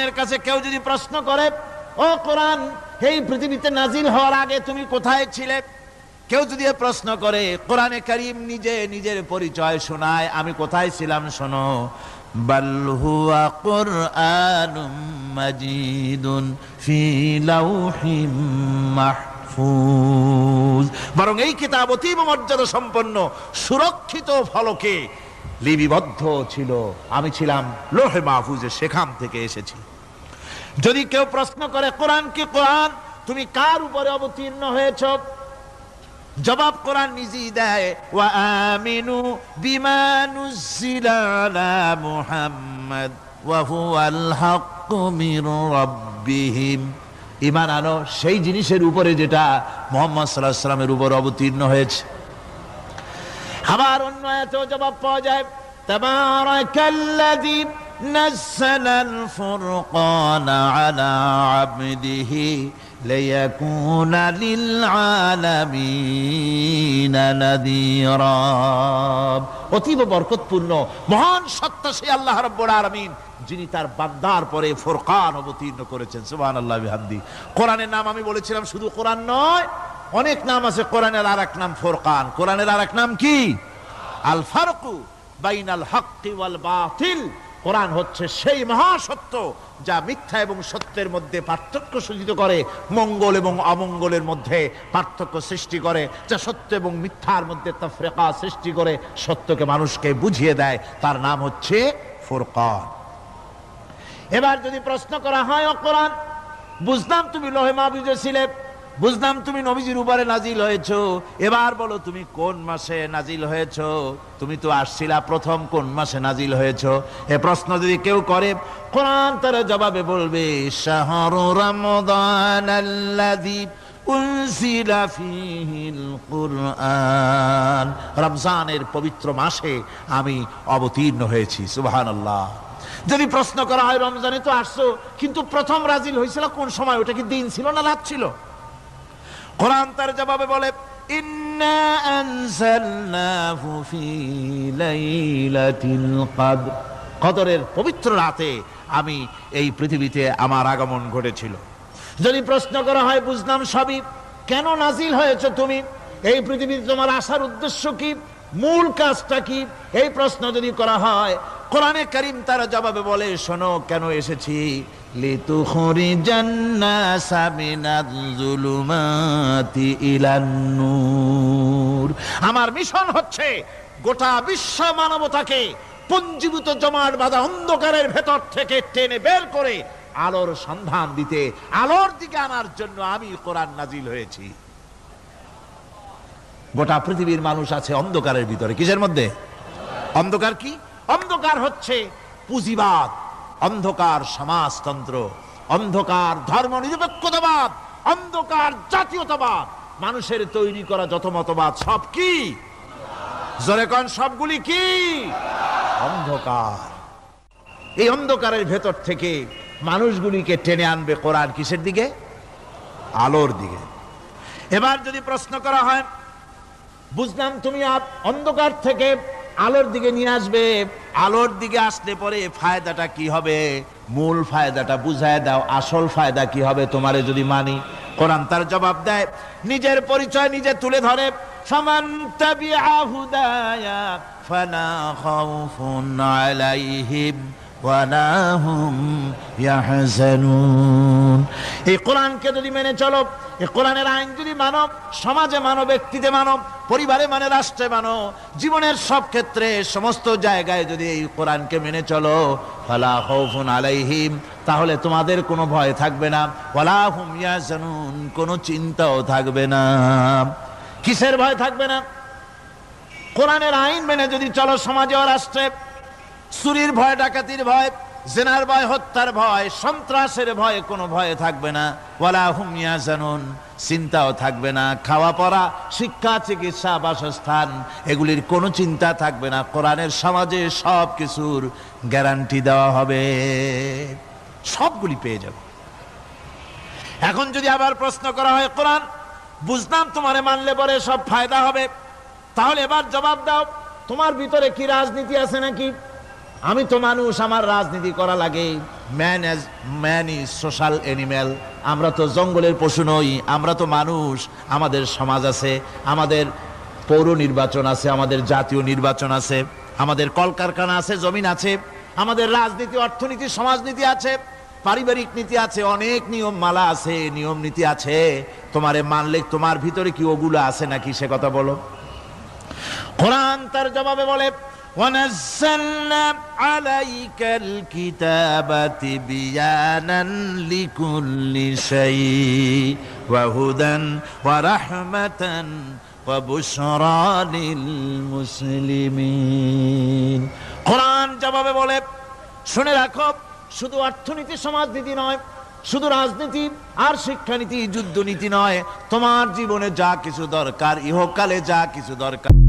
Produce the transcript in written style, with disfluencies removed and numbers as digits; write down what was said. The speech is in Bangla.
কোরআনের কাছে কেউ যদি প্রশ্ন করে, ও কোরআন, এই পৃথিবীতে নাজিল হওয়ার আগে তুমি কোথায় ছিলে? কেউ যদি প্রশ্ন করে, কোরআনে কারীম নিজে নিজের পরিচয় শোনায়, আমি কোথায় ছিলাম শোনো। বাল হুয়া কুরআনুম মাজিদুন ফি লাউহিম মাহফুজ, বরং এই কিতাব অতীব মর্যাদা সম্পন্ন সুরক্ষিত ফলকে লিপিবদ্ধ ছিল, আমি ছিলাম লৌহে মাহফুজে, সেখান থেকে এসেছি। যদি কেউ প্রশ্ন করে, কোরআন কি কোরআন, তুমি কার উপরে অবতীর্ণ হয়েছ? জবাব কোরআন নিজেই দেয়, ওয়া আমিনু বিমা নুজিলা আলা মুহাম্মাদ ওয়া হুয়াল হাক্কু মির রাব্বিহিম। ঈমান আনো সেই জিনিসের উপরে যেটা মুহাম্মদ সাল্লাল্লাহু আলাইহি ওয়াসাল্লামের উপর অবতীর্ণ হয়েছে। আবার অন্য আয়াতেও জবাব পাওয়া যায়, তাবারাকাল্লাযী নাযালাল ফুরকানা আলা আবদিহি লিয়াকুনা লিল আলামিনা নাযীরা। অতীব বরকতপূর্ণ মহান সত্তা সেই আল্লাহ রাব্বুল আলামিন, যিনি তার বান্দার পরে ফুরকান অবতীর্ণ করেছেন। সুবহানাল্লাহি বিহামদি। কোরআনের নাম আমি বলেছিলাম শুধু কোরআন নয়, অনেক নাম আছে। কোরআনের আরেক নাম ফুরকান। কোরআনের আরেক নাম কি? আল ফারকু বাইনাল হাক্কি ওয়াল বাতিল। কোরআন হচ্ছে সেই মহাসত্য যা মিথ্যা এবং সত্যের মধ্যে পার্থক্য সূচিত করে, মঙ্গল এবং অমঙ্গলের মধ্যে পার্থক্য সৃষ্টি করে, যা সত্য এবং মিথ্যার মধ্যে তাফরিকা সৃষ্টি করে, সত্যকে মানুষকে বুঝিয়ে দেয়। তার নাম হচ্ছে ফুরকান। এবার যদি প্রশ্ন করা হয়, ও কোরআন, বুঝলাম তুমি লৌহে মাহফুজে ছিলে, বুঝলাম তুমি নবীজির উপরে নাজিল হয়েছো, এবার বলো তুমি কোন মাসে নাজিল হয়েছো? তুমি তো আসছিলা প্রথম, কোন মাসে নাজিল হয়েছো? এ প্রশ্ন যদি কেউ করে, কোরআন তার জবাবে বলবে, শাহরু রমাদানাল্লাযী উনজিলা ফীহিল কুরআন। রমজানের পবিত্র মাসে আমি অবতীর্ণ হয়েছি। সুবহানাল্লাহ। যদি প্রশ্ন করা হয়, রমজানে তো আসছো, কিন্তু প্রথম নাজিল হয়েছিল কোন সময়? ওটা কি দিন ছিল না রাত ছিল? কোরআন তার জবাবে বলে, ইন্না আনজালনাহু ফি লাইলাতিল কদর। কদরের পবিত্র রাতে আমি এই পৃথিবীতে আমার আগমন ঘটেছিল। যদি প্রশ্ন করা হয়, বুঝলাম সবই, কেন নাজিল হয়েছে তুমি? এই পৃথিবীতে তোমার আসার উদ্দেশ্য কি? মূল কাজটা কি? এই প্রশ্ন যদি করা হয়, কোরআনে কারীম তার জবাবে বলে, শোনো কেন এসেছি। লিতুখরিজান নাসা মিনাজ যুলুমাতি ইলান নূর। আমার মিশন হচ্ছে গোটা বিশ্ব মানবতাকে পঞ্জীভূত জমাট বাঁধা অন্ধকারের ভেতর থেকে টেনে বের করে আলোর সন্ধান দিতে, আলোর দিকে আনার জন্য আমি কোরআন নাজিল হয়েছি। গোটা পৃথিবীর মানুষ আছে অন্ধকারের ভিতরে। কিসের মধ্যে? অন্ধকার কি? অন্ধকার হচ্ছে পুঁজিবাদ, অন্ধকার সমাজতন্ত্র, অন্ধকার ধর্ম নিরপেক্ষতাবাদ, অন্ধকার জাতীয়তাবাদ। মানুষের তৈরি করা যত মতবাদ সব কি? জোরে কোন, সবগুলি কি? অন্ধকার। এই অন্ধকারের ভেতর থেকে মানুষগুলিকে টেনে আনবে কোরআন কিসের দিকে? আলোর দিকে। এবার যদি প্রশ্ন করা হয়, বুঝলাম তুমি অন্ধকার থেকে আলোর দিকে নিয়ে আসবে, আলোর দিকে আসলে পরে ফায়দাটা কি হবে? মূল ফায়দাটা বুঝায় দাও, আসল ফায়দা কি হবে তোমারে যদি মানি? কোরআন তার জবাব দেয়, নিজের পরিচয় নিজে তুলে ধরে, ফামান তাবিআ হুদায়া ফালা খাউফুন আলাইহিম ওয়ালা হুম ইয়াহজানুন। এই কোরআনকে যদি মেনে চলো, এই কোরআনের আইন যদি মানো, সমাজে মানো, ব্যক্তিতে মানো, পরিবারে মানে, রাষ্ট্রে মানো, জীবনের সব ক্ষেত্রে সমস্ত জায়গায় যদি এই কোরআনকে মেনে চলো, ফালা খাউফুন আলাইহিম, তাহলে তোমাদের কোনো ভয় থাকবে না, ওয়ালা হুম ইয়াহজানুন, কোনো চিন্তাও থাকবে না। কিসের ভয় থাকবে না? কোরআনের আইন মেনে যদি চলো সমাজে ও রাষ্ট্রে, চুরির ভয়, ডাকাতির ভয়, জিনার ভয়, হত্যার ভয়, সন্ত্রাসের ভয়, কোনো ভয় থাকবে না। ওয়ালা হুম ইয়াহজানুন, চিন্তাও থাকবে না। খাওয়া পড়া, শিক্ষা, চিকিৎসা, বাসস্থান, এগুলির কোনো চিন্তা থাকবে না। কোরআনের সমাজে সব কিছুর গ্যারান্টি দেওয়া হবে, সবগুলি পেয়ে যাবে। এখন যদি আবার প্রশ্ন করা হয়, কোরআন বুঝলাম তোমারে মানলে পরে সব ফায়দা হবে, তাহলে এবার জবাব দাও, তোমার ভিতরে কি রাজনীতি আছে নাকি? আমি তো মানুষ, আমার রাজনীতি করা লাগে। Man is social animal. আমরা তো জঙ্গলের পশু নই, আমরা তো মানুষ। আমাদের সমাজ আছে, আমাদের পৌর নির্বাচন আছে, আমাদের জাতীয় নির্বাচন আছে, আমাদের কলকারখানা আছে, জমিন আছে, আমাদের রাজনীতি, অর্থনীতি, সমাজনীতি আছে, পারিবারিক নীতি আছে, অনেক নিয়ম মালা আছে, নিয়ম নীতি আছে। তোমারে মানলে তোমার ভিতরে কি ওগুলো আছে নাকি সে কথা বলো। কোরআন তার জবাবে বলে وَنَزَّلْنَا عَلَيْكَ الْكِتَابَ تِبْيَانًا لِكُلِّ شَيْءٍ وَهُدًى وَرَحْمَةً وَبُشْرَى لِلْمُسْلِمِينَ। কোরআন জবাবে বলে শুনে রাখো, শুধু অর্থনীতি সমাজনীতি নয়, শুধু রাজনীতি আর শিক্ষানীতি যুদ্ধনীতি নয়, তোমার জীবনে যা কিছু দরকার, ইহকালে যা কিছু দরকার